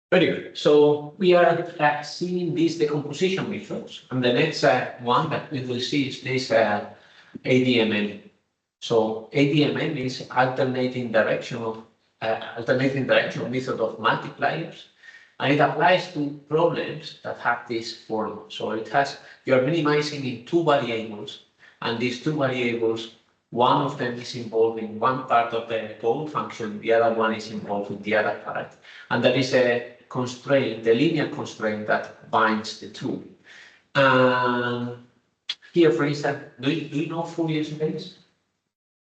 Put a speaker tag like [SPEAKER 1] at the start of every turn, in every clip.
[SPEAKER 1] Very good. So we are seeing these decomposition methods, and the next one that we will see is this ADMN. So ADMN is alternating direction method of multipliers, and it applies to problems that have this form. So you are minimizing in two variables, and these two variables, one of them is involved in one part of the goal function, the other one is involved in the other part, and there is a constraint, the linear constraint that binds the two. Here, for instance, do you know Fourier space?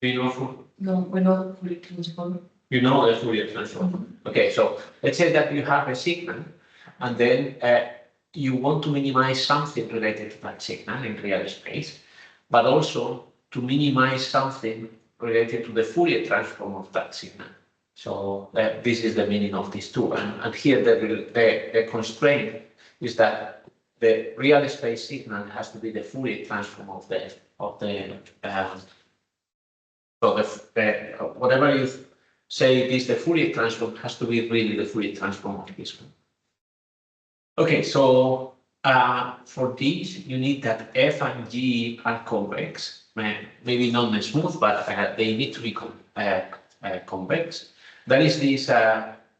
[SPEAKER 1] Do you know
[SPEAKER 2] No, we're not fully transformed.
[SPEAKER 1] You know the Fourier transform. Okay, so let's say that you have a signal, and then you want to minimize something related to that signal in real space, but also to minimize something related to the Fourier transform of that signal. So this is the meaning of these two. And here the constraint is that the real space signal has to be the Fourier transform of the whatever you say it is the Fourier transform has to be really the Fourier transform of this one. Okay, so for these you need that F and G are convex, maybe not smooth, but they need to be convex. There is this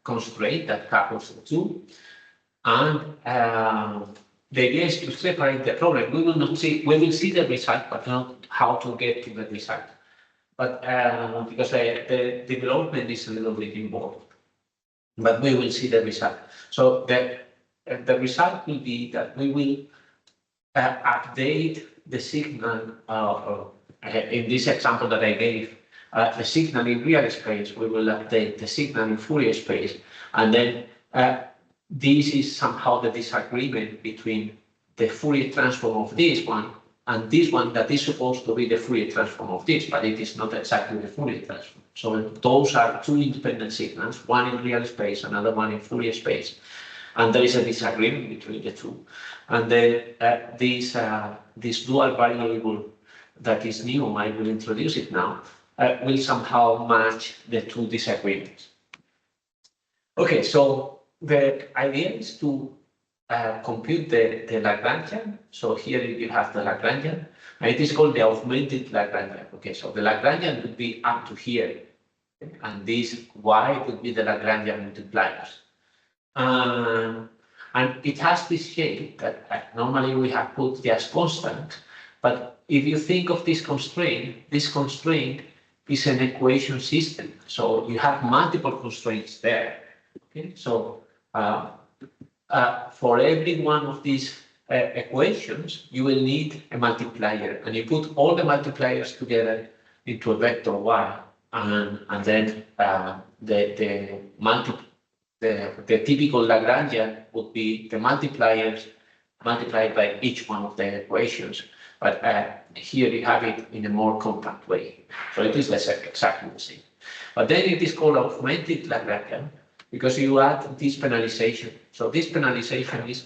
[SPEAKER 1] constraint that couples the two, and the idea is to separate the problem. We will see the result, but not how to get to the result. But because the development is a little bit involved, but we will see the result. So the result will be that we will update the signal in this example that I gave. The signal in real space, we will update the signal in Fourier space, and then this is somehow the disagreement between the Fourier transform of this one and this one that is supposed to be the Fourier transform of this, but it is not exactly the Fourier transform. So those are two independent signals, one in real space, another one in Fourier space, and there is a disagreement between the two. And then this dual variable that is new, I will introduce it now, will somehow match the two disagreements. Okay, so the idea is to compute the Lagrangian. So here you have the Lagrangian, and it is called the augmented Lagrangian. Okay, so the Lagrangian would be up to here, and this y would be the Lagrangian multipliers. And it has this shape that normally we have put as constant, but if you think of this constraint is an equation system. So you have multiple constraints there. Okay, so for every one of these equations, you will need a multiplier, and you put all the multipliers together into a vector y, and then the typical Lagrangian would be the multipliers multiplied by each one of the equations. But here you have it in a more compact way. So it is exactly the same. But then it is called augmented Lagrangian because you add this penalization. So this penalization is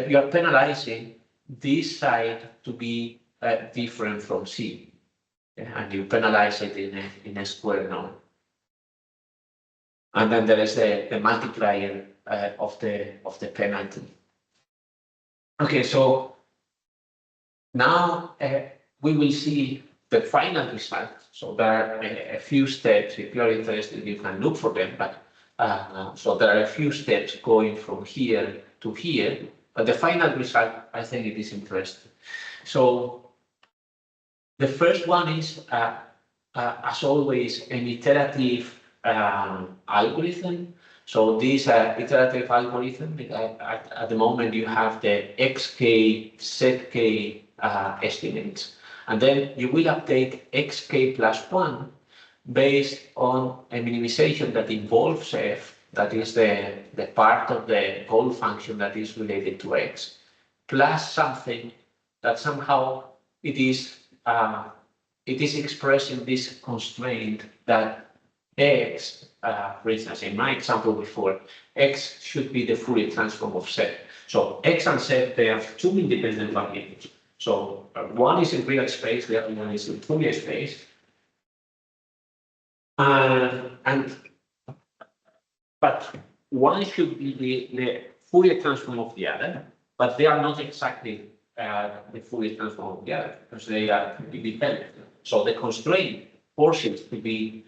[SPEAKER 1] you are penalizing this side to be different from C. And you penalize it in a square norm. And then there is the multiplier of the penalty. Okay, so now we will see the final result. So there are a few steps. If you are interested, you can look for them. But so there are a few steps going from here to here. But the final result, I think it is interesting. So the first one is, as always, an iterative algorithm. So this iterative algorithm, at the moment you have the xk, zk estimates, and then you will update xk plus 1 based on a minimization that involves f, that is the part of the goal function that is related to x, plus something that somehow it is expressing this constraint that x, for instance, in my example before, x should be the Fourier transform of z. So x and z, they have two independent variables. So one is in real space, the other one is in Fourier space. But one should be the Fourier transform of the other, but they are not exactly the Fourier transform of the other because they are independent. So the constraint forces to be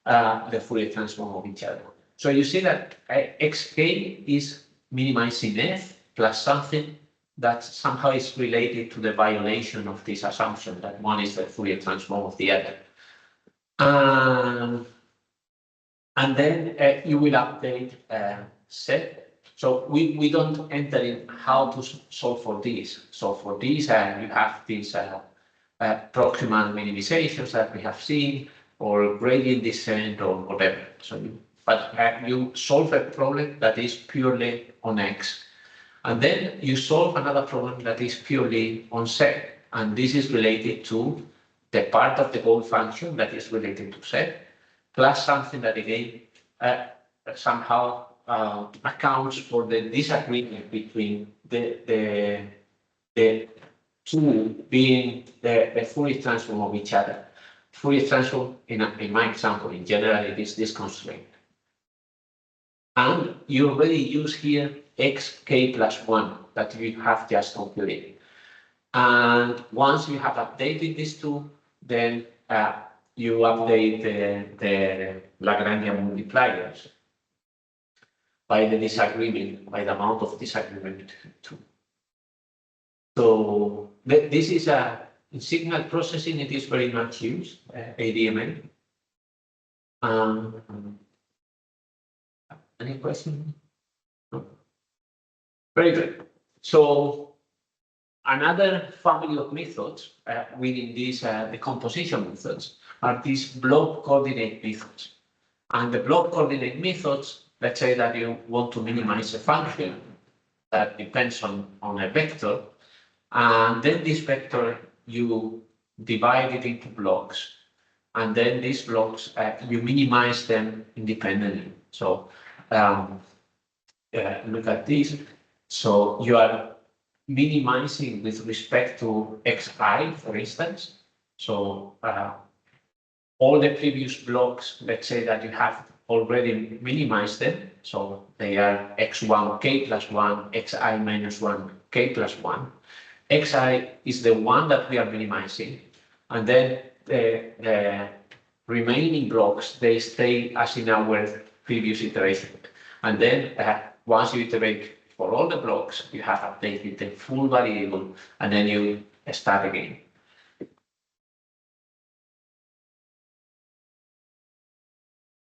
[SPEAKER 1] the Fourier transform of each other. So you see that xk is minimizing f plus something that somehow is related to the violation of this assumption that one is the Fourier transform of the other. And then you will update set. So we don't enter in how to solve for this. So for this, you have these proximal minimizations that we have seen, or gradient descent, or whatever. So, but you solve a problem that is purely on x. And then you solve another problem that is purely on z. And this is related to the part of the goal function that is related to z, plus something that again somehow accounts for the disagreement between the two being the Fourier transform of each other. Fourier transform, in my example, in general, it is this constraint. And you already use here xk plus 1 that you have just computed. And once you have updated these two, then you update the Lagrangian multipliers by the disagreement, by the amount of disagreement between two. So this is in signal processing, it is very much used, ADML. Any question? No? Very good. So another family of methods within these decomposition methods are these block coordinate methods. And the block coordinate methods, let's say that you want to minimize a function that depends on a vector, and then this vector you divide it into blocks, and then these blocks you minimize them independently. So look at this. So you are minimizing with respect to xi, for instance. So all the previous blocks, let's say that you have already minimized them. So they are x1 k plus 1, xi minus 1 k plus 1. Xi is the one that we are minimizing. And then the remaining blocks, they stay as in our previous iteration. And then once you iterate for all the blocks, you have updated the full variable, and then you start again.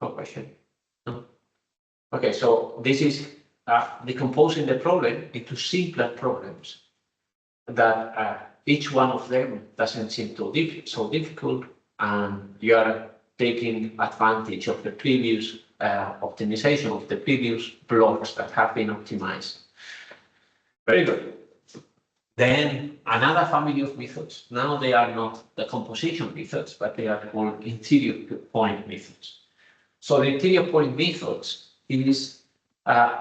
[SPEAKER 1] No question? No? Okay, so this is decomposing the problem into simpler problems that each one of them doesn't seem so difficult, and you are taking advantage of the previous optimization of the previous blocks that have been optimized. Very good. Then another family of methods. Now they are not the composition methods, but they are called interior point methods. So the interior point methods is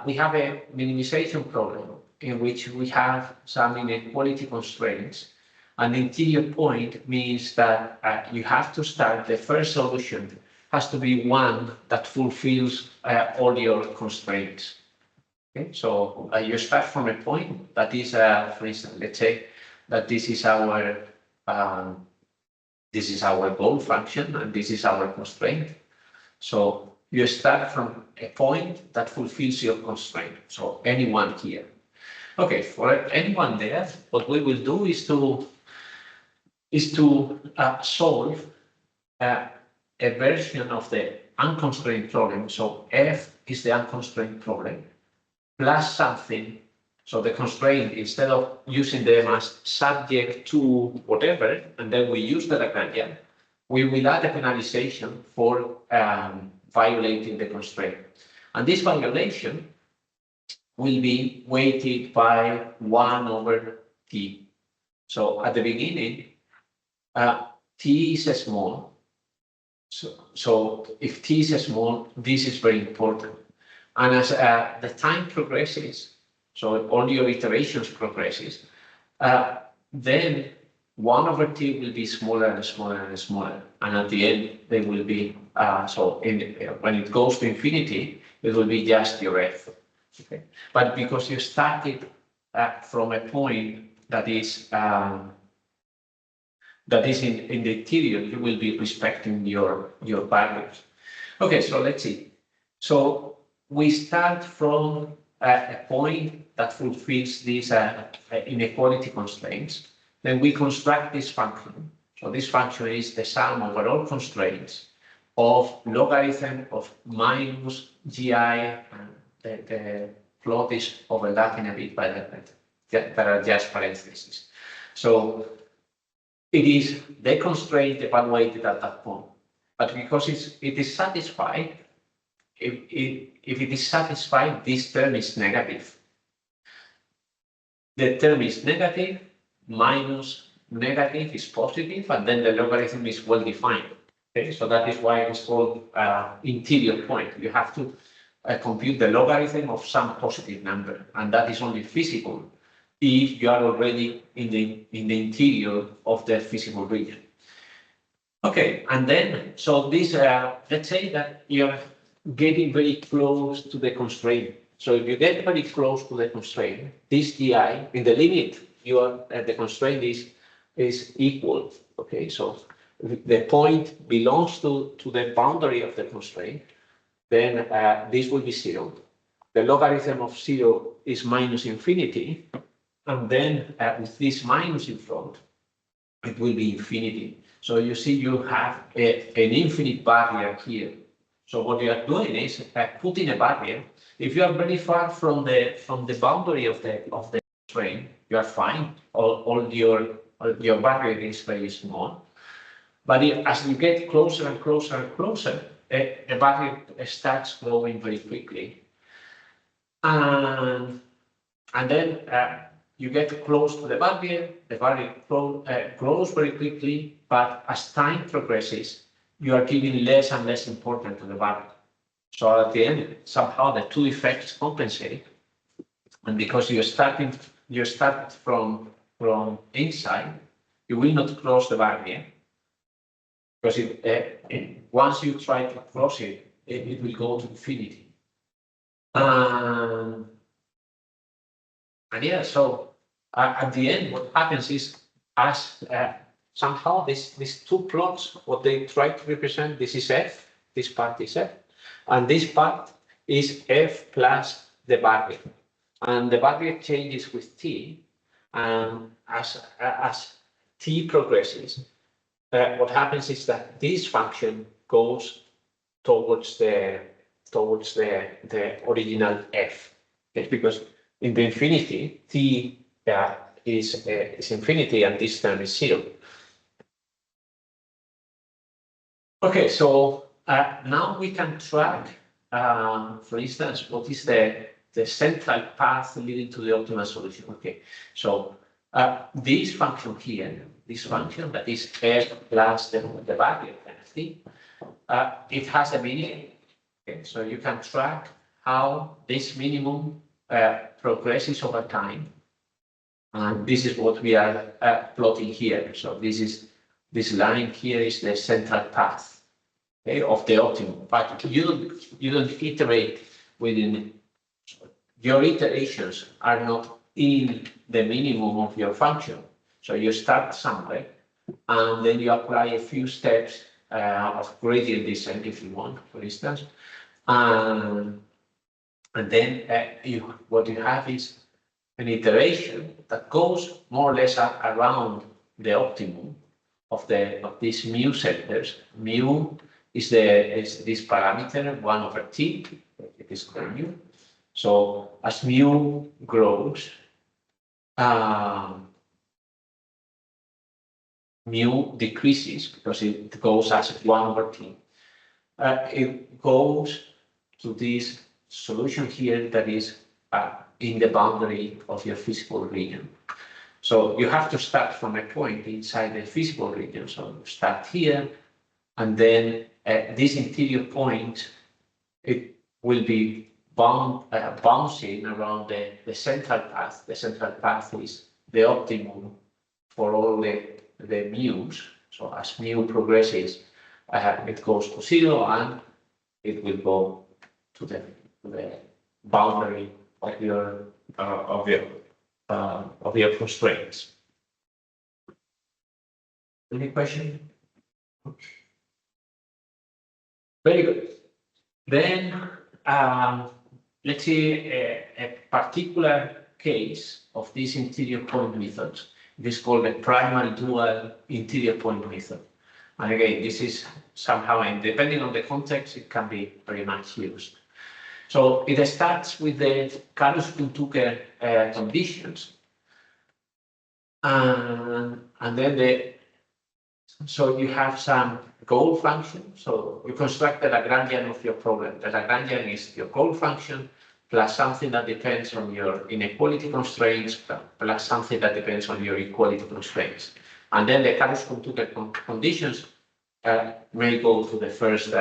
[SPEAKER 1] we have a minimization problem in which we have some inequality constraints. And the interior point means that you have to start, the first solution has to be one that fulfills all your constraints. Okay, so you start from a point that is, for instance, let's say that this is our goal function and this is our constraint. So you start from a point that fulfills your constraint. So anyone here. Okay, for anyone there, what we will do is to solve a version of the unconstrained problem. So F is the unconstrained problem plus something. So the constraint, instead of using them as subject to whatever, and then we use the Lagrangian, we will add a penalization for violating the constraint. And this violation will be weighted by 1 over t. So at the beginning, t is small. So if t is small, this is very important. And as the time progresses, so all your iterations progresses, then 1/t will be smaller and smaller and smaller, and at the end they will be when it goes to infinity, it will be just your f. Okay, but because you started from a point that is in the interior, you will be respecting your values. Okay, so let's see. So we start from a point that fulfills these inequality constraints. Then we construct this function. So this function is the sum over all constraints of logarithm of minus gi, and the plot is overlapping a bit by that are just parentheses. So it is the constraint evaluated at that point. But because it is satisfied, if it is satisfied, this term is negative. The term is negative, minus negative is positive, and then the logarithm is well defined. Okay, so that is why it's called interior point. You have to compute the logarithm of some positive number, and that is only feasible if you are already in the interior of the feasible region. Okay, and then so this let's say that you're getting very close to the constraint. So if you get very close to the constraint, this gi in the limit, the constraint is equal. Okay, so the point belongs to the boundary of the constraint, then this will be 0. The logarithm of 0 is minus infinity, and then with this minus in front, it will be infinity. So you see, you have an infinite barrier here. So what you are doing is putting a barrier. If you are very far from the boundary of the constraint, you are fine. All your barrier is very small. But as you get closer and closer and closer, the barrier starts growing very quickly, and then you get close to the barrier grows very quickly, but as time progresses, you are giving less and less importance to the barrier. So at the end, somehow the two effects compensate, and because you start from inside, you will not cross the barrier, because once you try to cross it, it will go to infinity. And yeah, so at the end, what happens is, as somehow these two plots, what they try to represent, this is f, this part is f, and this part is f plus the barrier, and the barrier changes with t, and as t progresses, what happens is that this function goes towards the original f. It's because in the infinity, t is infinity, and this term is 0. Okay, so now we can track, for instance, what is the central path leading to the optimal solution. Okay, so this function here, this function that is f plus the barrier penalty, it has a minimum. Okay, so you can track how this minimum progresses over time, and this is what we are plotting here. So this line here is the central path, okay, of the optimum, but you don't iterate within. Your iterations are not in the minimum of your function. So you start somewhere, and then you apply a few steps of gradient descent, if you want, for instance, and then what you have is an iteration that goes more or less around the optimum of these mu centers. Mu is this parameter 1/t. It is called mu. So as mu grows, mu decreases because it goes as 1/t. It goes to this solution here that is in the boundary of your feasible region. So you have to start from a point inside the feasible region. So you start here, and then this interior point, it will be bouncing around the central path. The central path is the optimum for all the mu's. So as mu progresses, it goes to 0 and it will go to the boundary of your constraints. Any question? Very good. Then let's see a particular case of this interior point method. It is called the primal dual interior point method. And again, this is somehow, and depending on the context, it can be very much used. So it starts with the Karush-Kuhn-Tucker conditions. And then so you have some goal function. So you construct the Lagrangian of your problem. The Lagrangian is your goal function plus something that depends on your inequality constraints plus something that depends on your equality constraints. And then the Karush-Kuhn-Tucker conditions may go to the first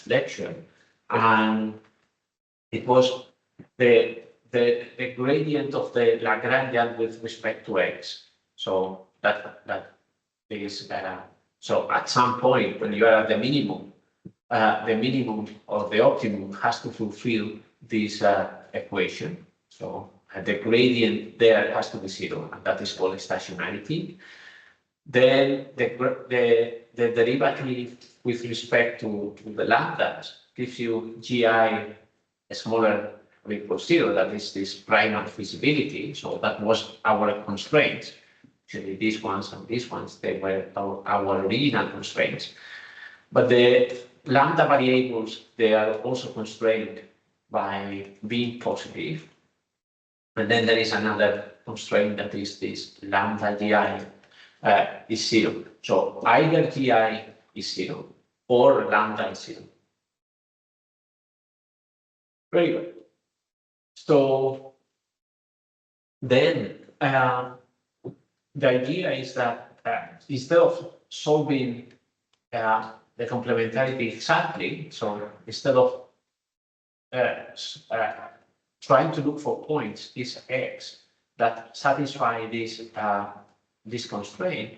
[SPEAKER 1] lecture. And it was the gradient of the Lagrangian with respect to x. So that is so at some point when you are at the minimum or the optimum has to fulfill this equation. So the gradient there has to be 0, and that is called stationarity. Then the derivative with respect to the lambdas gives you gi smaller or equal 0. That is this primal feasibility. So that was our constraints. Actually, these ones and these ones, they were our original constraints. But the lambda variables, they are also constrained by being positive. And then there is another constraint that is this lambda gi is 0. So either gi is 0 or lambda is 0. Very good. So then the idea is that instead of solving the complementarity exactly, so instead of trying to look for points, this x, that satisfy this constraint,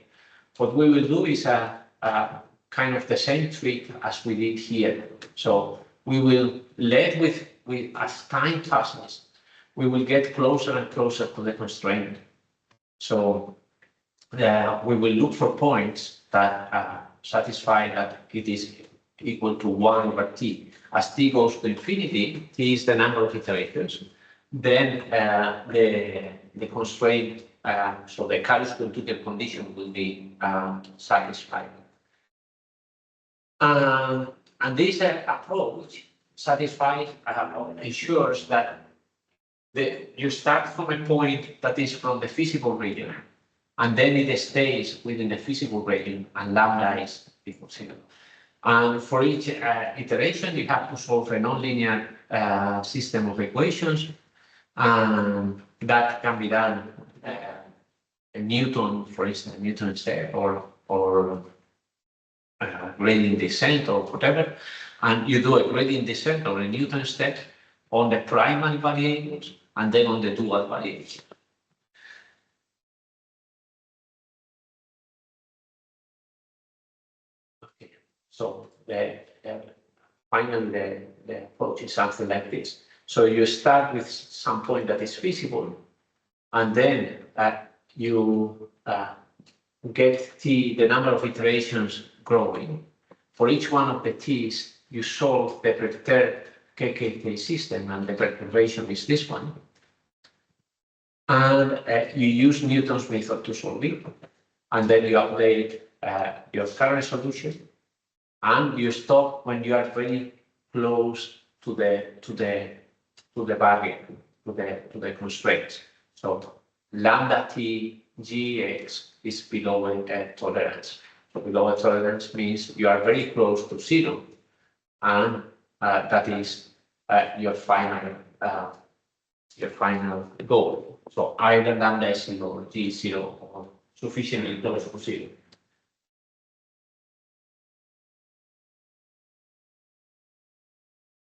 [SPEAKER 1] what we will do is kind of the same trick as we did here. So we will let with as time passes, we will get closer and closer to the constraint. So we will look for points that satisfy that it is equal to 1 over t. As t goes to infinity, t is the number of iterations, then the constraint, so the Karush-Kuhn-Tucker condition will be satisfied. And this approach satisfies, ensures that you start from a point that is from the feasible region, and then it stays within the feasible region, and lambda is equal to 0. And for each iteration, you have to solve a nonlinear system of equations, and that can be done in Newton, for instance, Newton step or gradient descent or whatever, and you do a gradient descent or a Newton step on the primary variables and then on the dual variables. Okay, so finally the approach is something like this. So you start with some point that is feasible, and then you get t, the number of iterations growing. For each one of the t's, you solve the perturbed KKT system, and the perturbation is this one. And you use Newton's method to solve it. And then you update your current solution, and you stop when you are very close to the barrier, to the constraints. So lambda t gx is below a tolerance. So below a tolerance means you are very close to 0, and that is your final goal. So either lambda is 0 or g is 0 or sufficiently close to 0.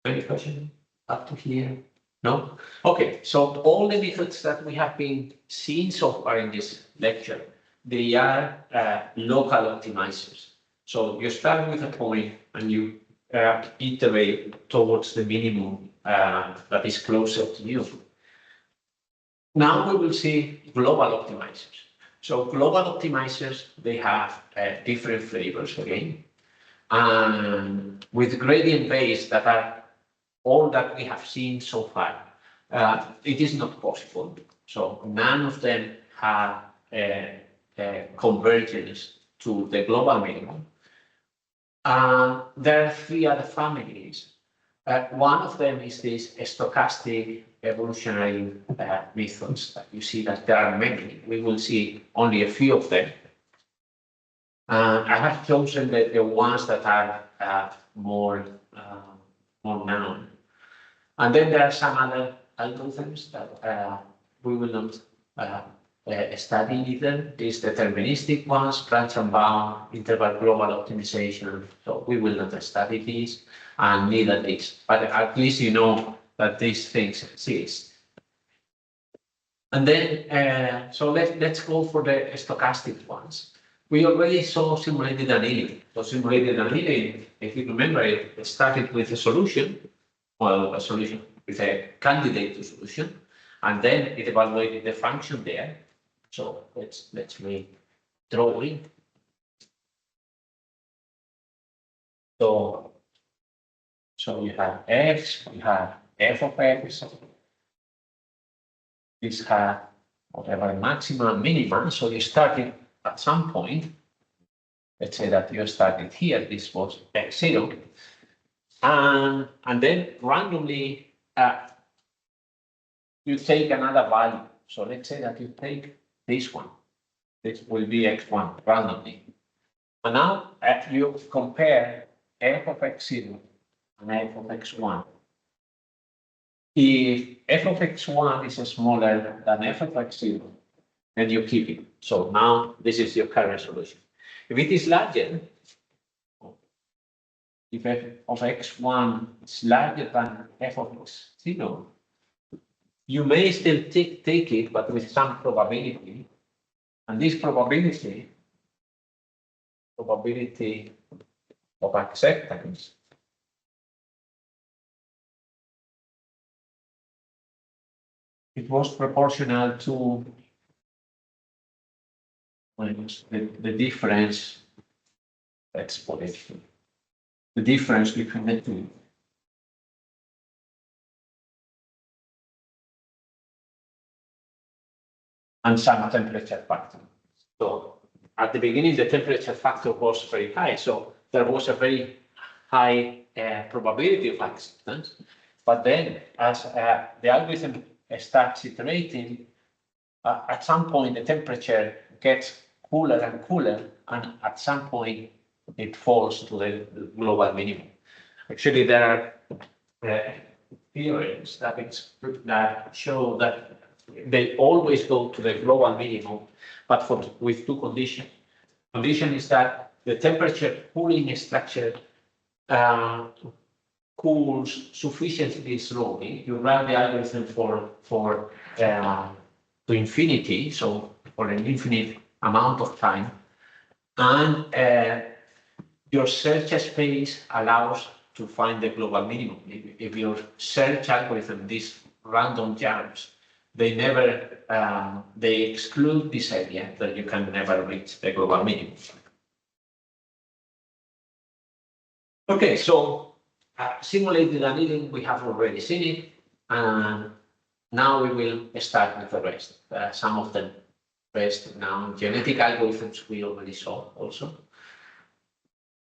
[SPEAKER 1] Any question up to here? No? Okay, so all the methods that we have been seeing so far in this lecture, they are local optimizers. So you start with a point and you iterate towards the minimum that is closer to you. Now we will see global optimizers. So global optimizers, they have different flavors again, and with gradient base that are all that we have seen so far. It is not possible. So none of them have convergence to the global minimum. There are three other families. One of them is this stochastic evolutionary methods. You see that there are many. We will see only a few of them. I have chosen the ones that are more known. And then there are some other algorithms that we will not study either. These deterministic ones, branch and bound, interval global optimization. So we will not study these, and neither these. But at least you know that these things exist. And then, so let's go for the stochastic ones. We already saw simulated annealing. So simulated annealing, if you remember, it started with a solution, well, a solution with a candidate to solution, and then it evaluated the function there. So let's make drawing. So you have x, you have f of x. This has whatever maximum and minimum. So you started at some point. Let's say that you started here. This was x0, and then randomly you take another value. So let's say that you take this one. This will be x1 randomly. And now you compare f of x0 and f of x1. If f of x1 is smaller than f of x0, then you keep it. So now this is your current solution. If it is larger, if f of x1 is larger than f of x0, you may still take it, but with some probability. And this probability of acceptance it was proportional to the difference, let's put it, the difference between the two. And some temperature factor. So at the beginning, the temperature factor was very high. So there was a very high probability of acceptance. But then as the algorithm starts iterating, at some point, the temperature gets cooler and cooler. And at some point, it falls to the global minimum. Actually, there are theorems that show that they always go to the global minimum, but with two conditions. Condition is that the temperature cooling structure cools sufficiently slowly. You run the algorithm to infinity, so for an infinite amount of time, and your search space allows to find the global minimum. If your search algorithm, these random jumps, they exclude this idea that you can never reach the global minimum. Okay, so simulated annealing, we have already seen it, and now we will start with the rest. Some of the rest now, genetic algorithms we already saw also.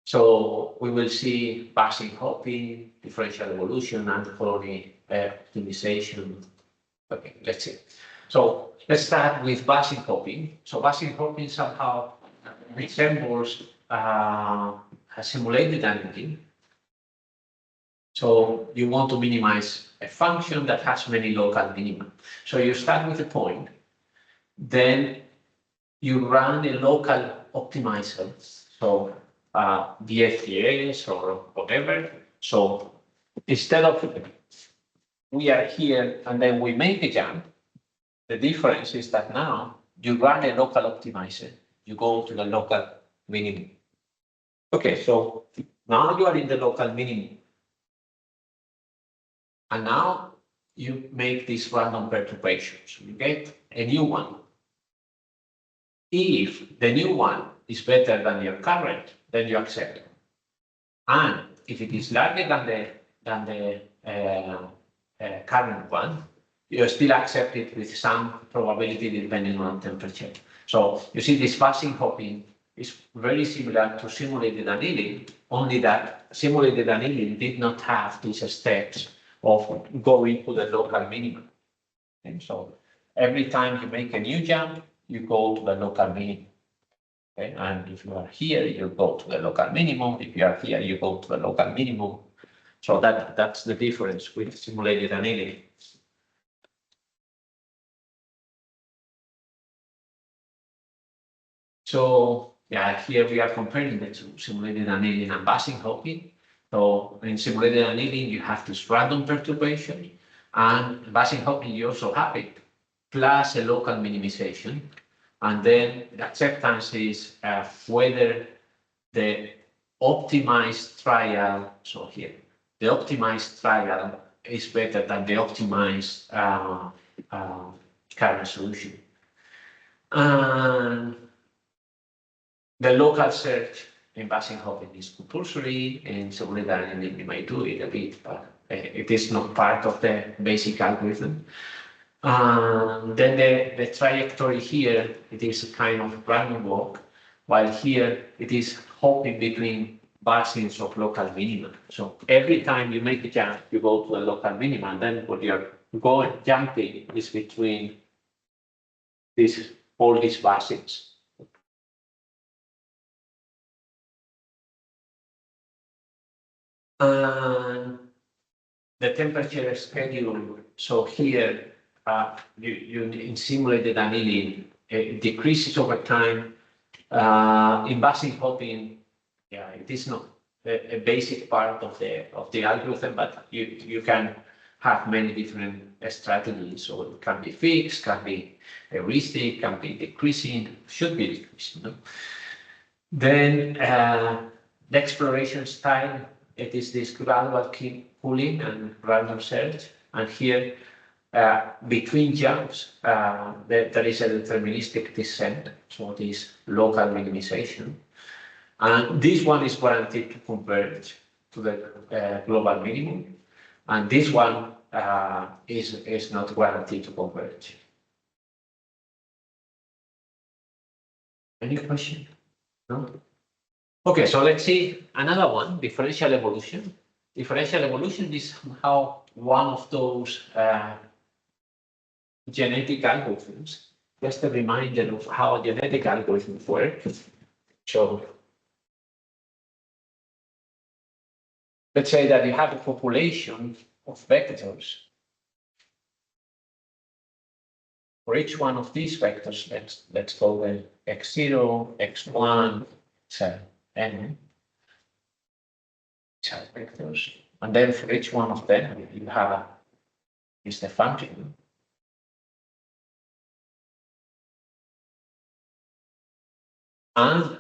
[SPEAKER 1] So we will see Bayesian hopping, differential evolution, and colony optimization. Okay, let's see. So let's start with Bayesian hopping. So Bayesian hopping somehow resembles a simulated annealing. So you want to minimize a function that has many local minima. So you start with a point, then you run a local optimizer. So DFDS or whatever. So instead of we are here and then we make a jump, the difference is that now you run a local optimizer you go to the local minimum. Okay, so now you are in the local minimum. And now you make this random perturbation. So you get a new one. If the new one is better than your current, then you accept it. And if it is larger than the current one, you still accept it with some probability depending on temperature. So you see this passing hopping is very similar to simulated annealing, only that simulated annealing did not have these steps of going to the local minimum. And so every time you make a new jump, you go to the local minimum. Okay, and if you are here, you go to the local minimum. If you are here, you go to the local minimum. So that's the difference with simulated annealing. So yeah, here we are comparing the two, simulated annealing and passing hopping. So in simulated annealing, you have this random perturbation, and passing hopping, you also have it, plus a local minimization. And then the acceptance is whether the optimized trial, so here, the optimized trial is better than the optimized current solution. And the local search in passing hopping is compulsory, and so annealing you might do it a bit, but it is not part of the basic algorithm. Then the trajectory here, it is a kind of random walk, while here it is hopping between basins of local minima. So every time you make a jump, you go to a local minima, and then what you're jumping is between all these basins. And the temperature schedule. So here, you in simulated annealing, it decreases over time. In passing hopping, yeah, it is not a basic part of the algorithm, but you can have many different strategies. So it can be fixed, can be heuristic, can be decreasing, should be decreasing. No? Then the exploration style, it is this gradual pooling and random search. And here, between jumps, there is a deterministic descent, so this local minimization. And this one is guaranteed to converge to the global minimum. And this one is not guaranteed to converge. Any question? No? Okay, so let's see another one, differential evolution. Differential evolution is somehow one of those genetic algorithms. Just a reminder of how genetic algorithms work. So let's say that you have a population of vectors. For each one of these vectors, let's go with x0, x1, so n child vectors, and then for each one of them, you have is the function. And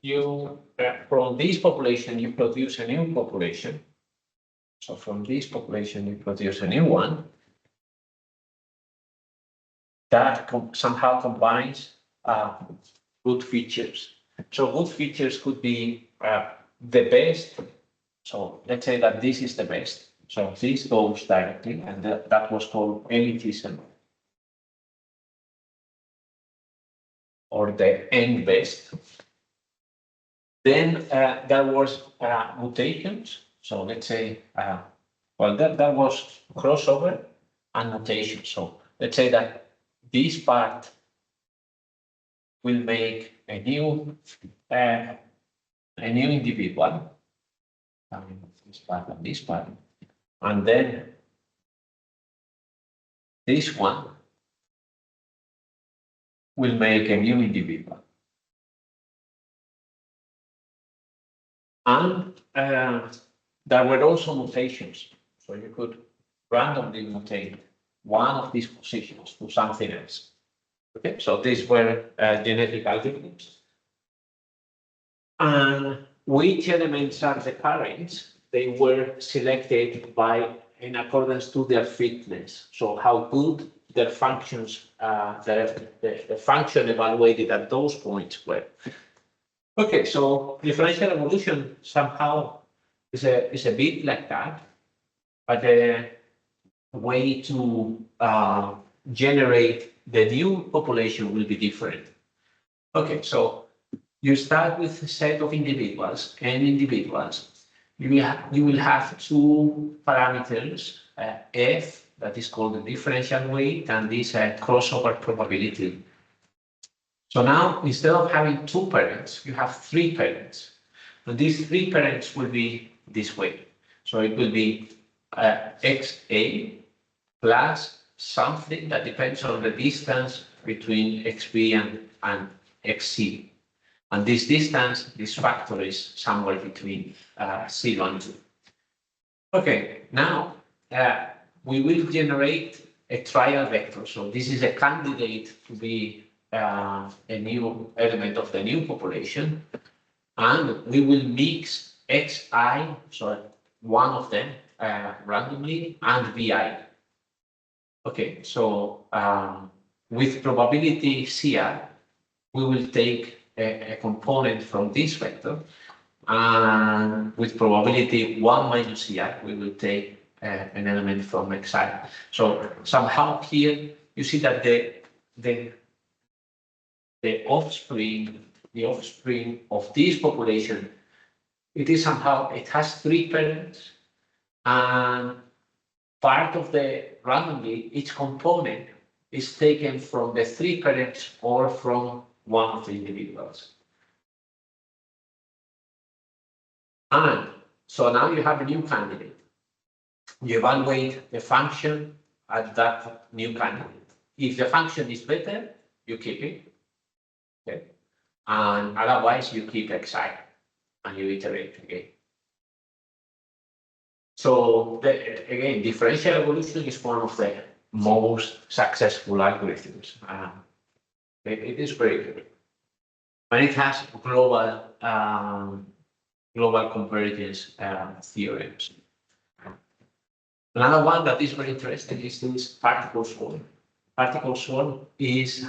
[SPEAKER 1] you from this population you produce a new population. So from this population you produce a new one that somehow combines good features. So good features could be the best. So let's say that this is the best. So this goes directly, and that was called elitism, or the n best. Then there was mutations. So let's say, well, that was crossover and mutation. So let's say that this part will make a new individual. I mean, this part and this part, and then this one will make a new individual. And there were also mutations. So you could randomly mutate one of these positions to something else. Okay, so these were genetic algorithms. And which elements are the currents? They were selected by in accordance to their fitness. So how good their functions, the function evaluated at those points were. Okay, so differential evolution somehow is a bit like that, but the way to generate the new population will be different. Okay, so you start with a set of individuals, n individuals. You will have two parameters, f, that is called the differential weight, and this crossover probability. So now, instead of having two parents, you have three parents. And these three parents will be this way. So it will be xa plus something that depends on the distance between xb and xc. And this distance, this factor is somewhere between 0 and 2. Okay, now we will generate a trial vector. So this is a candidate to be a new element of the new population. And we will mix xi, so one of them randomly, and vi. Okay, so with probability CR, we will take a component from this vector, and with probability 1 minus CR, we will take an element from xi. So somehow here you see that the offspring of this population, it is somehow, it has three parents, and part of the randomly, each component is taken from the three parents or from one of the individuals. And so now you have a new candidate. You evaluate the function at that new candidate. If the function is better, you keep it. Okay. And otherwise you keep xi and you iterate again. So again, differential evolution is one of the most successful algorithms. It is very good. And it has global convergence theorems. Another one that is very interesting is this particle swarm. Particle swarm is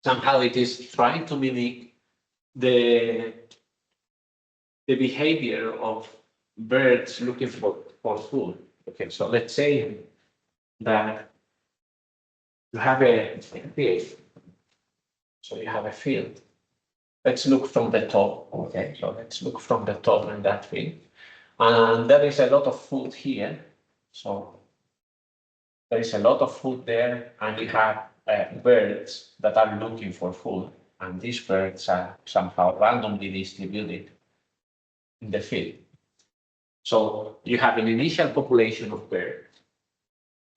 [SPEAKER 1] somehow it is trying to mimic the behavior of birds looking for food. Okay, so let's say that you have a field. So you have a field. Let's look from the top. Okay, so let's look from the top in that field. And there is a lot of food here. So there is a lot of food there, and you have birds that are looking for food. And these birds are somehow randomly distributed in the field. So you have an initial population of birds.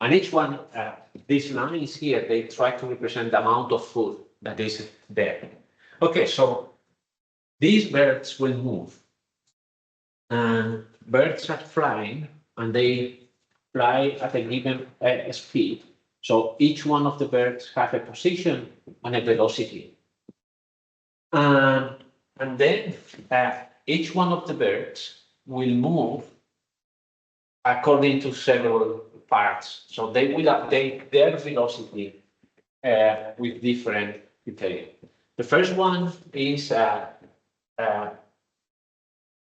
[SPEAKER 1] And each one, these lines here, they try to represent the amount of food that is there. Okay, so these birds will move. And birds are flying, and they fly at a given speed. So each one of the birds have a position and a velocity. And then each one of the birds will move according to several parts. So they will update their velocity with different criteria. The first one is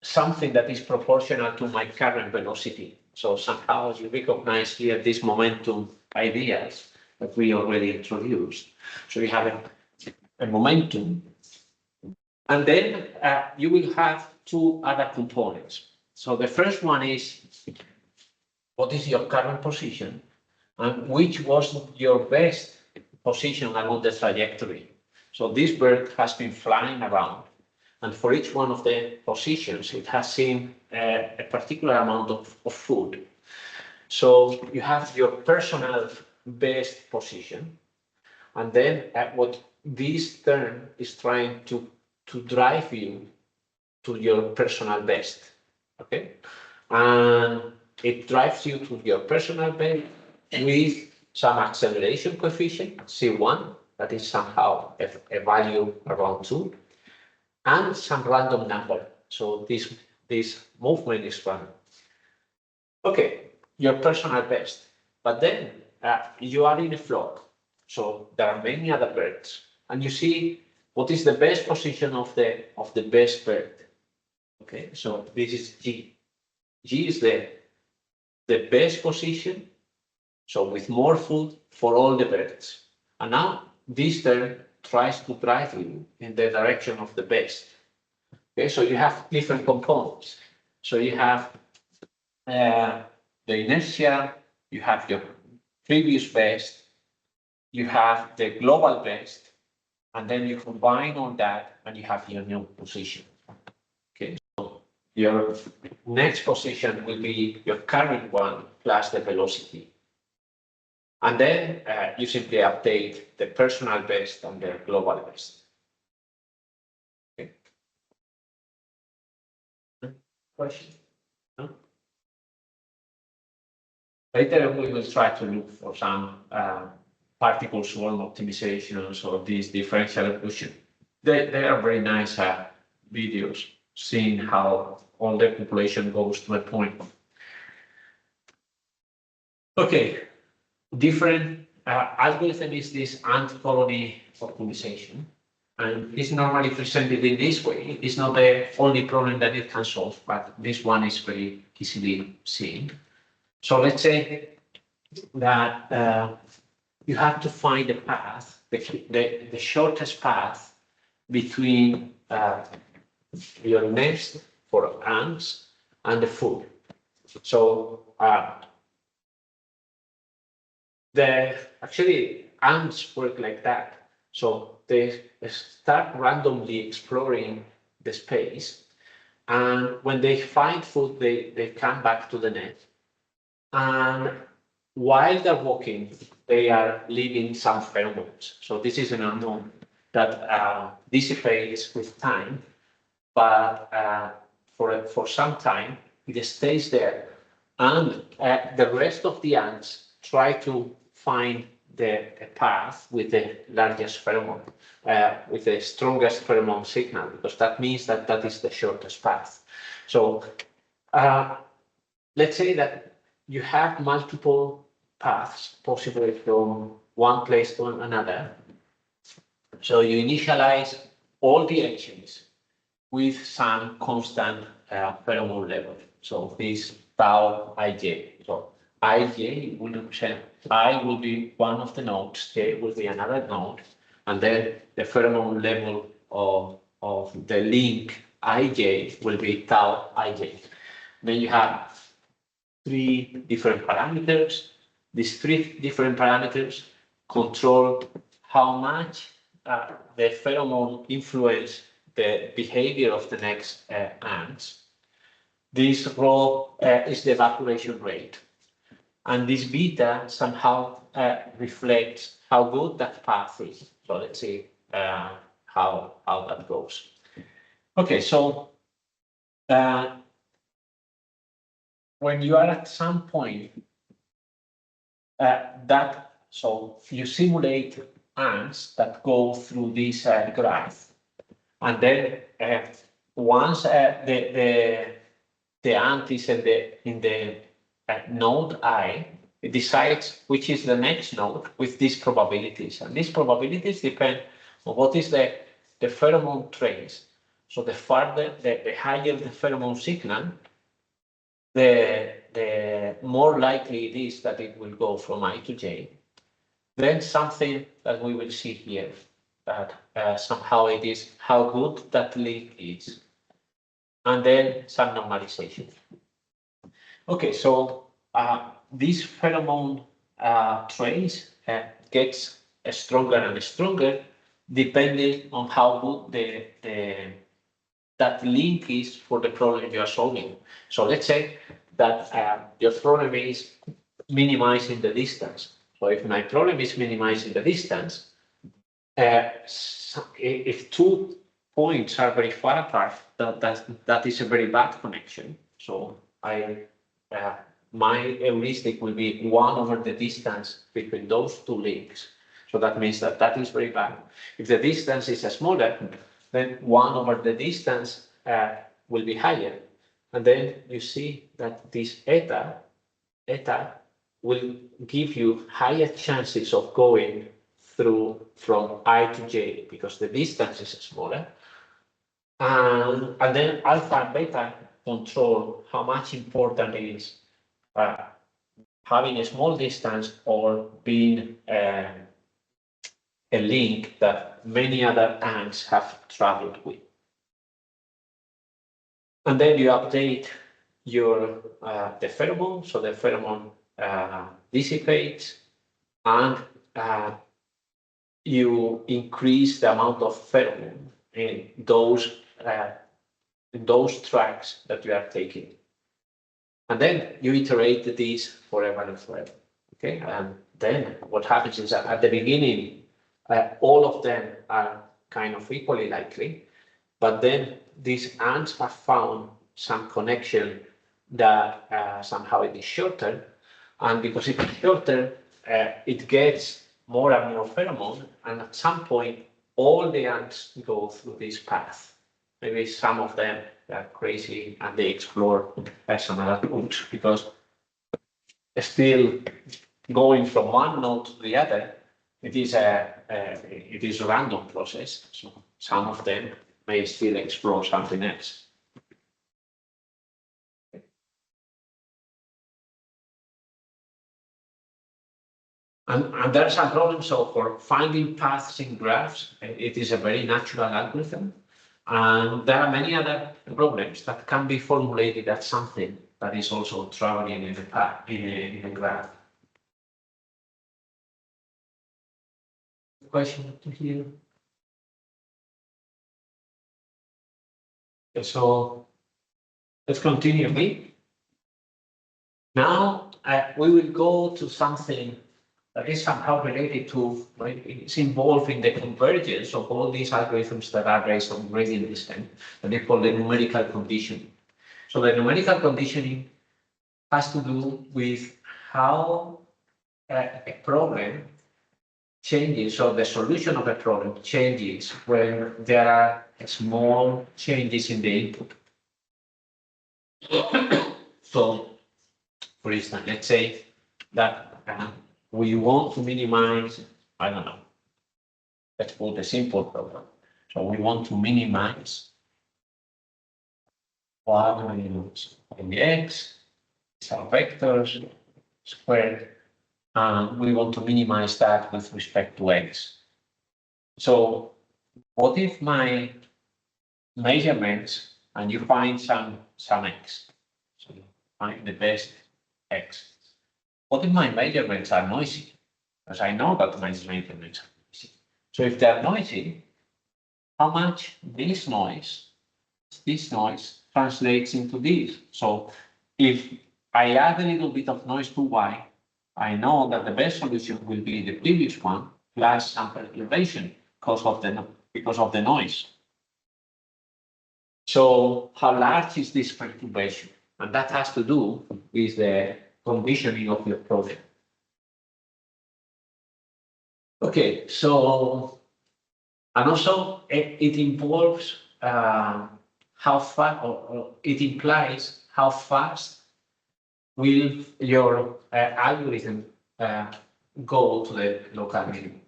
[SPEAKER 1] something that is proportional to my current velocity. So somehow you recognize here these momentum ideas that we already introduced. So you have a momentum, and then you will have two other components. So the first one is what is your current position and which was your best position along the trajectory. So this bird has been flying around, and for each one of the positions, it has seen a particular amount of food. So you have your personal best position, and then what this term is trying to drive you to your personal best, okay? And it drives you to your personal best with some acceleration coefficient, C1, that is somehow a value around 2, and some random number. So this movement is random. Okay, your personal best. But then you are in a flock. So there are many other birds. And you see what is the best position of the best bird. Okay, so this is G. G is the best position, so with more food for all the birds. And now this term tries to drive you in the direction of the best. Okay, so you have different components. So you have the inertia, you have your previous best, you have the global best, and then you combine all that and you have your new position. Okay, so your next position will be your current one plus the velocity. And then you simply update the personal best and the global best. Okay. Question? No? Later we will try to look for some particle swarm optimizations or these differential evolution. They are very nice videos, seeing how all the population goes to a point. Okay, different algorithm is this ant colony optimization. And it's normally presented in this way. It's not the only problem that it can solve, but this one is very easily seen. So let's say that you have to find a path, the shortest path between your nest for ants and the food. So actually ants work like that. So they start randomly exploring the space, and when they find food, they come back to the net. And while they're walking, they are leaving some pheromones. So this is an unknown that dissipates with time, but for some time it stays there, and the rest of the ants try to find the path with the largest pheromone, with the strongest pheromone signal, because that means that that is the shortest path. So let's say that you have multiple paths possible from one place to another. So you initialize all the edges with some constant pheromone level. So this tau ij. So ij will represent I will be one of the nodes, J will be another node, and then the pheromone level of the link ij will be tau ij. Then you have 3 different parameters. These 3 different parameters control how much the pheromone influence the behavior of the next ants. This rho is the evaporation rate. And this beta somehow reflects how good that path is. So let's see how that goes. Okay, so when you are at some point so you simulate ants that go through this graph, and then once the ant is in the node I, it decides which is the next node with these probabilities, and these probabilities depend on what is the pheromone trace. So the higher the pheromone signal, the more likely it is that it will go from I to J. Then something that we will see here, that somehow it is how good that link is. And then some normalization. Okay, so this pheromone trace gets stronger and stronger depending on how good that link is for the problem you are solving. So let's say that your problem is minimizing the distance. So if my problem is minimizing the distance, if 2 points are very far apart, that is a very bad connection. So my heuristic will be 1 over the distance between those two links. So that means that that is very bad. If the distance is smaller, then 1 over the distance will be higher. And then you see that this eta will give you higher chances of going through from I to J because the distance is smaller. And then alpha and beta control how much important it is having a small distance or being a link that many other ants have traveled with. And then you update your the pheromone, so the pheromone dissipates, and you increase the amount of pheromone in those tracks that you are taking. And then you iterate this forever and forever. Okay, and then what happens is that at the beginning, all of them are kind of equally likely, but then these ants have found some connection that somehow it is shorter, and because it is shorter, it gets more and more pheromone, and at some point, all the ants go through this path. Maybe some of them are crazy and they explore some other routes because still going from one node to the other, it is a random process. So some of them may still explore something else. And there's a problem. So for finding paths in graphs, it is a very natural algorithm. And there are many other problems that can be formulated as something that is also traveling in the path in a graph. Question here. So let's continue. Now we will go to something that is somehow related to, it's involving the convergence of all these algorithms that are based on gradient descent, and they call the numerical conditioning. So the numerical conditioning has to do with how a problem changes, or the solution of a problem changes when there are small changes in the input. So, for instance, let's say that we want to minimize, I don't know, let's put a simple problem. So we want to minimize 1 minus x, some vectors squared, and we want to minimize that with respect to x. So what if my measurements, and you find some x, so you find the best x. What if my measurements are noisy? Because I know that my measurements are noisy. So if they're noisy, how much this noise translates into this? So if I add a little bit of noise to y, I know that the best solution will be the previous one plus some perturbation because of the noise. So how large is this perturbation? And that has to do with the conditioning of your project. Okay, so, and also it involves how fast, or it implies how fast will your algorithm go to the local minimum.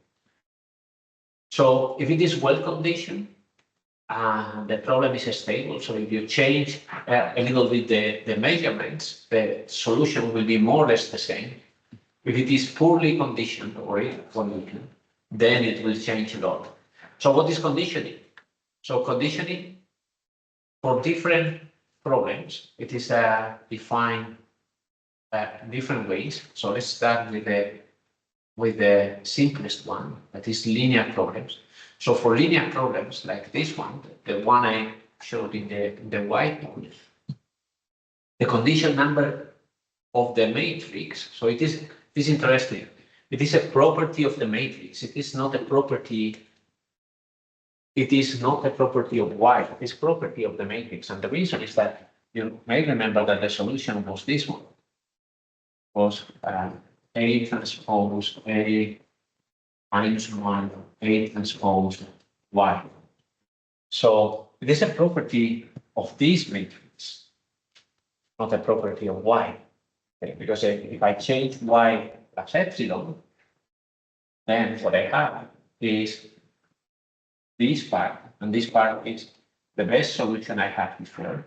[SPEAKER 1] So if it is well conditioned, the problem is stable. So if you change a little bit the measurements, the solution will be more or less the same. If it is poorly conditioned or conditioned, then it will change a lot. So what is conditioning? So conditioning for different problems, it is defined different ways. So let's start with the simplest one, that is linear problems. So for linear problems like this one, the one I showed in the whiteboard, the condition number of the matrix, so it is interesting. It is a property of the matrix. It is not a property. It is not a property of Y. It is property of the matrix. And the reason is that you may remember that the solution was this one. was A transpose A minus 1, A transpose Y. So it is a property of this matrix, not a property of Y. Okay, because if I change Y plus epsilon, then what I have is this part, and this part is the best solution I had before,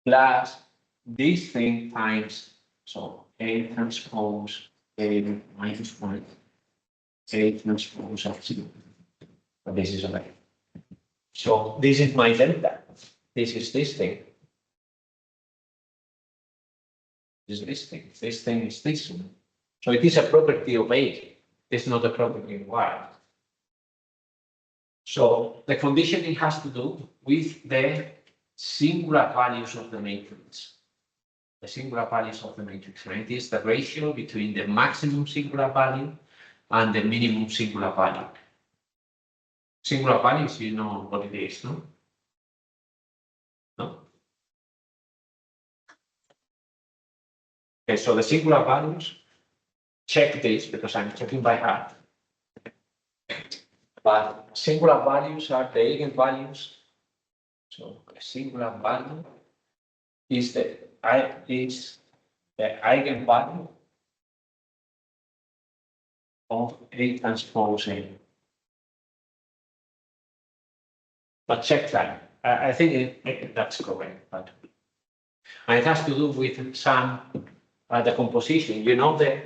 [SPEAKER 1] plus this thing times, so A transpose A minus 1, A transpose epsilon. But this is okay. So this is my delta. This is this thing. This is this thing. This thing is this one. So it is a property of A. It's not a property of Y. So the conditioning has to do with the singular values of the matrix. The singular values of the matrix, right? It is the ratio between the maximum singular value and the minimum singular value. Singular values, you know what it is, no? No? Okay, so the singular values, check this because I'm checking by heart. But singular values are the eigenvalues. So a singular value is the eigenvalue of A transpose A. But check that. I think that's correct. But and it has to do with some the composition. You know, the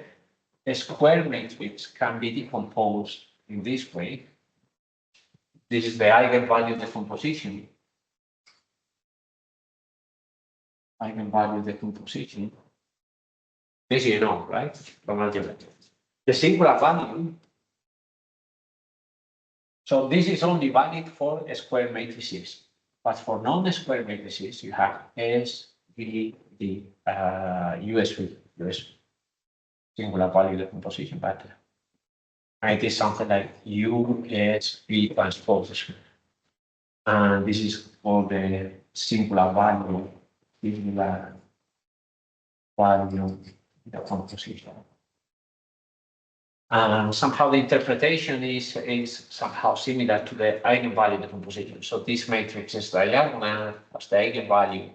[SPEAKER 1] square matrix can be decomposed in this way. This is the eigenvalue decomposition. Eigenvalue decomposition. This you know, right? From algebra. The singular value. So this is only valid for square matrices. But for non-square matrices, you have S, V, D, USV, singular value decomposition pattern. And it is something like USV transpose. And this is for the singular value decomposition. And somehow the interpretation is somehow similar to the eigenvalue decomposition. So this matrix is diagonal as the eigenvalue,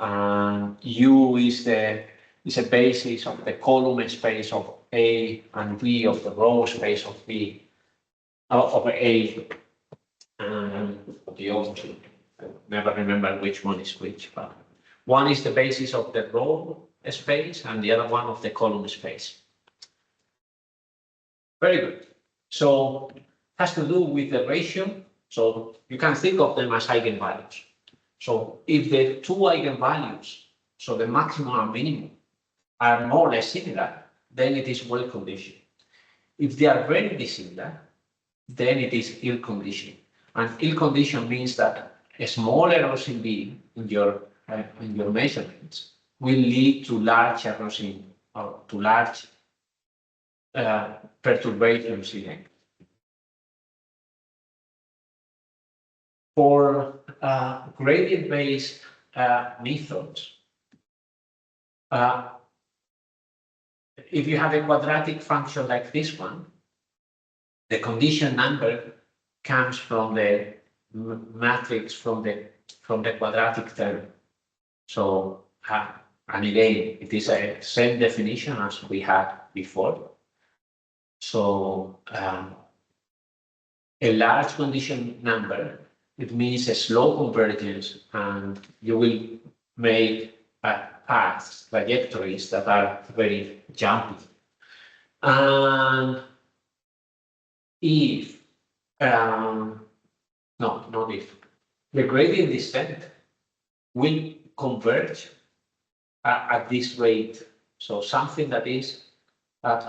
[SPEAKER 1] and U is a basis of the column space of A, and V of the row space of B of A, and the other two. I never remember which one is which, but one is the basis of the row space, and the other one of the column space. Very good. So it has to do with the ratio. So you can think of them as eigenvalues. So if the two eigenvalues, so the maximum and minimum, are more or less similar, then it is well conditioned. If they are very dissimilar, then it is ill conditioned. And ill conditioned means that a small errors in B in your measurements will lead to large errors or to large perturbations in it. For gradient-based methods, if you have a quadratic function like this one, the condition number comes from the matrix from the quadratic term. So, and again, it is a same definition as we had before. So a large condition number, it means a slow convergence, and you will make paths, trajectories that are very jumpy. And if, not if, the gradient descent will converge at this rate. So something that is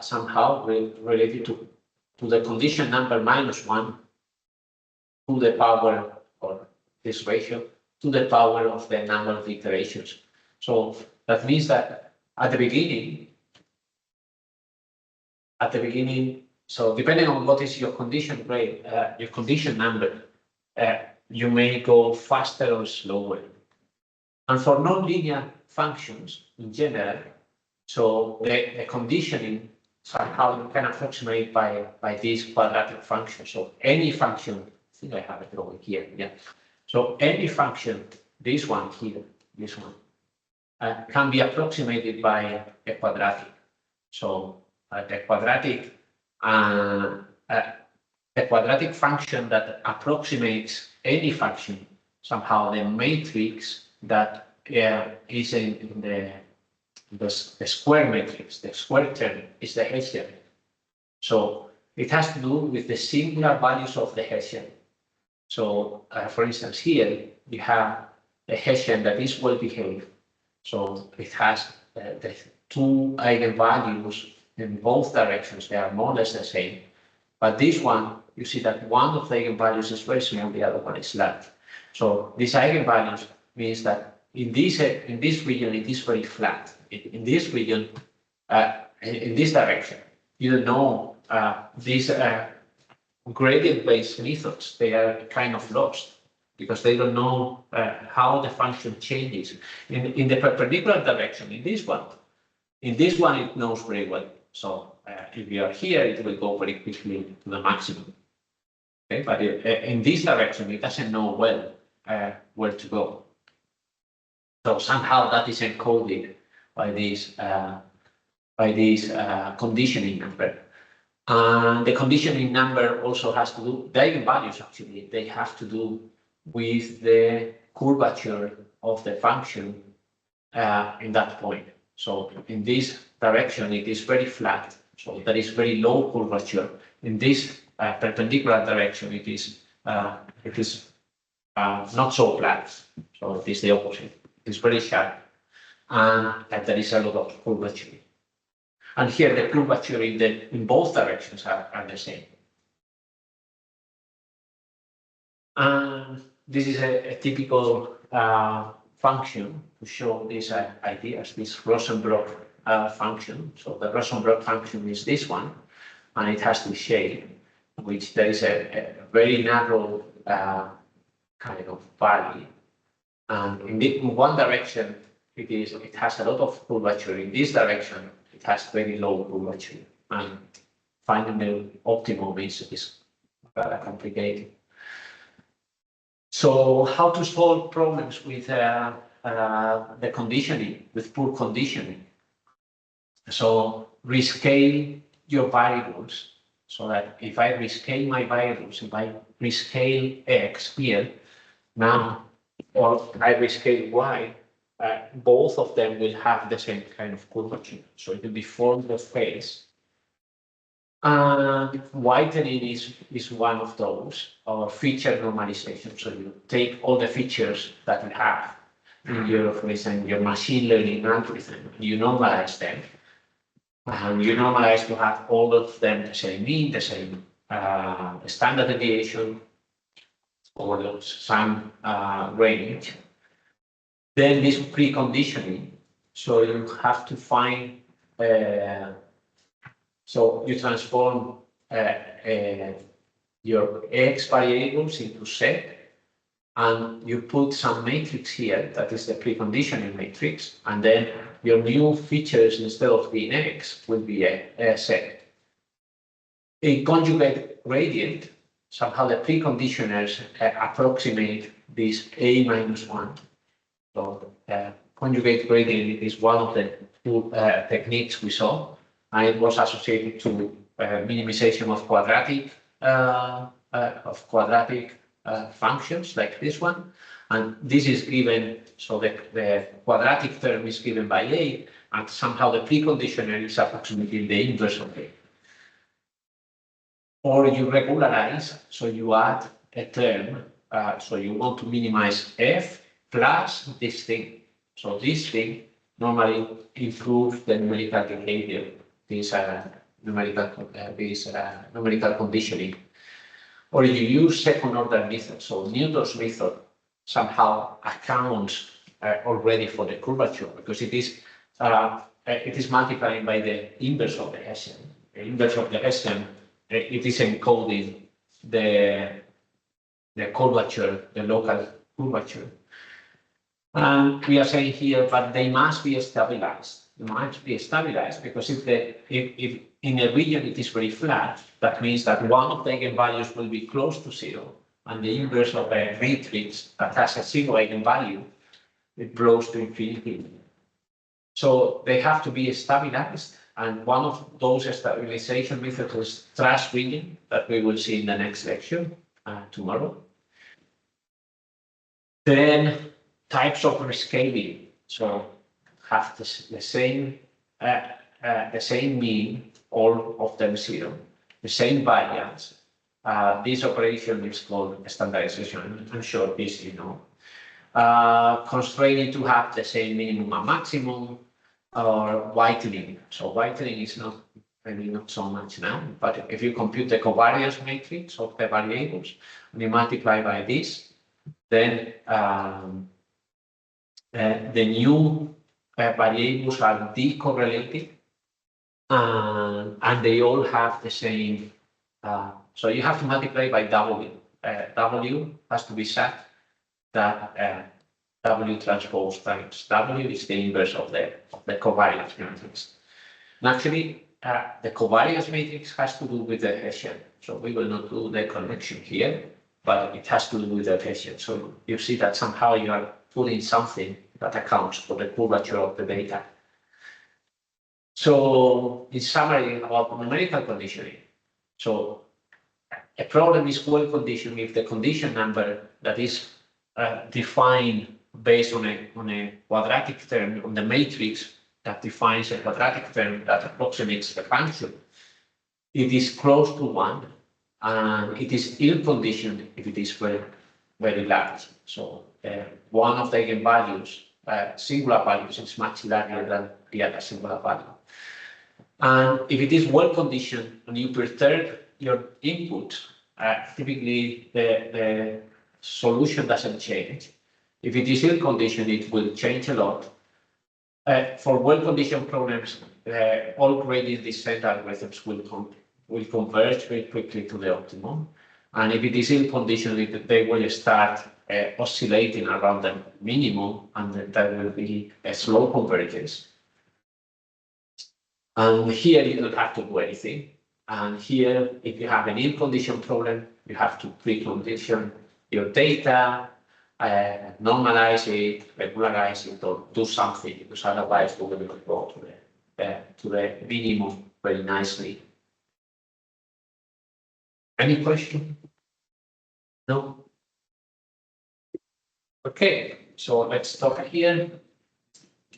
[SPEAKER 1] somehow related to the condition number -1 to the power, or this ratio, to the power of the number of iterations. So that means that at the beginning, so depending on what is your condition rate, your condition number, you may go faster or slower. And for nonlinear functions in general, So the conditioning somehow you can approximate by this quadratic function. So any function, I think I have it over here, yeah. So any function, this one here, this one, can be approximated by a quadratic. So the quadratic function that approximates any function, somehow the matrix that is in the square matrix, the square term is the Hessian. So it has to do with the singular values of the Hessian. So for instance, here you have the Hessian that is well behaved. So it has the two eigenvalues in both directions. They are more or less the same. But this one, you see that one of the eigenvalues is very small, the other one is large. So these eigenvalues means that in this region, it is very flat. In this region, in this direction, you don't know these gradient-based methods. They are kind of lost because they don't know how the function changes. In the perpendicular direction, in this one it knows very well. So if you are here, it will go very quickly to the maximum. Okay, but in this direction, it doesn't know well where to go. So somehow that is encoded by this conditioning number. And the conditioning number also has to do, the eigenvalues actually, they have to do with the curvature of the function in that point. So in this direction, it is very flat. So there is very low curvature. In this perpendicular direction, it is not so flat. So it is the opposite. It is very sharp, and there is a lot of curvature. And here the curvature in both directions are the same. And this is a typical function to show these ideas, this Rosenbrock function. So the Rosenbrock function is this one, and it has this shape, which there is a very narrow kind of valley. And in one direction, it has a lot of curvature. In this direction, it has very low curvature. And finding the optimum is rather complicated. So how to solve problems with the conditioning, with poor conditioning? So rescale your variables, so that if I rescale my variables, if I rescale x here, now, or I rescale y, both of them will have the same kind of curvature. So it will be formed of phase. And whitening is one of those, or feature normalization. So you take all the features that you have in your, for example, your machine learning algorithm, you normalize them. And you normalize to have all of them the same mean, the same standard deviation, or some range. Then this preconditioning, so you have to find, so you transform your x variables into set, and you put some matrix here, that is the preconditioning matrix, and then your new features, instead of being x, will be a set. In conjugate gradient, somehow the preconditioners approximate this a minus 1. So conjugate gradient is one of the two techniques we saw, and it was associated to minimization of quadratic functions like this one. And this is given, so the quadratic term is given by a, and somehow the preconditioner is approximately the inverse of a. Or you regularize, so you add a term, so you want to minimize f plus this thing. So this thing normally improves the numerical behavior, this numerical conditioning. Or you use second order method. So Newton's method somehow accounts already for the curvature, because it is multiplying by the inverse of the Hessian. The inverse of the Hessian, it is encoding the curvature, the local curvature. And we are saying here, but they must be stabilized. might be stabilized, because if in a region it is very flat, that means that one of the eigenvalues will be close to zero, and the inverse of a matrix that has a zero eigenvalue, it blows to infinity. So they have to be stabilized, and one of those stabilization methods is trash region that we will see in the next lecture tomorrow. Then types of rescaling. So have the same mean, all of them zero, the same variance. This operation is called standardization. I'm sure this you know. Constraining to have the same minimum and maximum, or whitening. So whitening is not maybe not so much now, but if you compute the covariance matrix of the variables and you multiply by this, then the new variables are decorrelated, and they all have the same. So you have to multiply by W. W has to be set that W transpose times W is the inverse of the covariance matrix. Naturally, the covariance matrix has to do with the Hessian. So we will not do the connection here, but it has to do with the Hessian. So you see that somehow you are putting something that accounts for the curvature of the data. So in summary about numerical conditioning. So a problem is well conditioned if the condition number that is defined based on a quadratic term on the matrix that defines a quadratic term that approximates the function, it is close to 1, and it is ill-conditioned if it is very, very large. So one of the eigenvalues, singular values, is much larger than the other singular value. And if it is well-conditioned and you perturb your input, typically the solution doesn't change. If it is ill-conditioned, it will change a lot. For well-conditioned problems, all gradient descent algorithms will converge very quickly to the optimum. And if it is ill-conditioned, they will start oscillating around the minimum, and there will be a slow convergence. And here you don't have to do anything. And here, if you have an ill-conditioned problem, you have to precondition your data, normalize it, regularize it, or do something, because otherwise we will not go to the minimum very nicely. Any question? No? Okay, so let's stop here.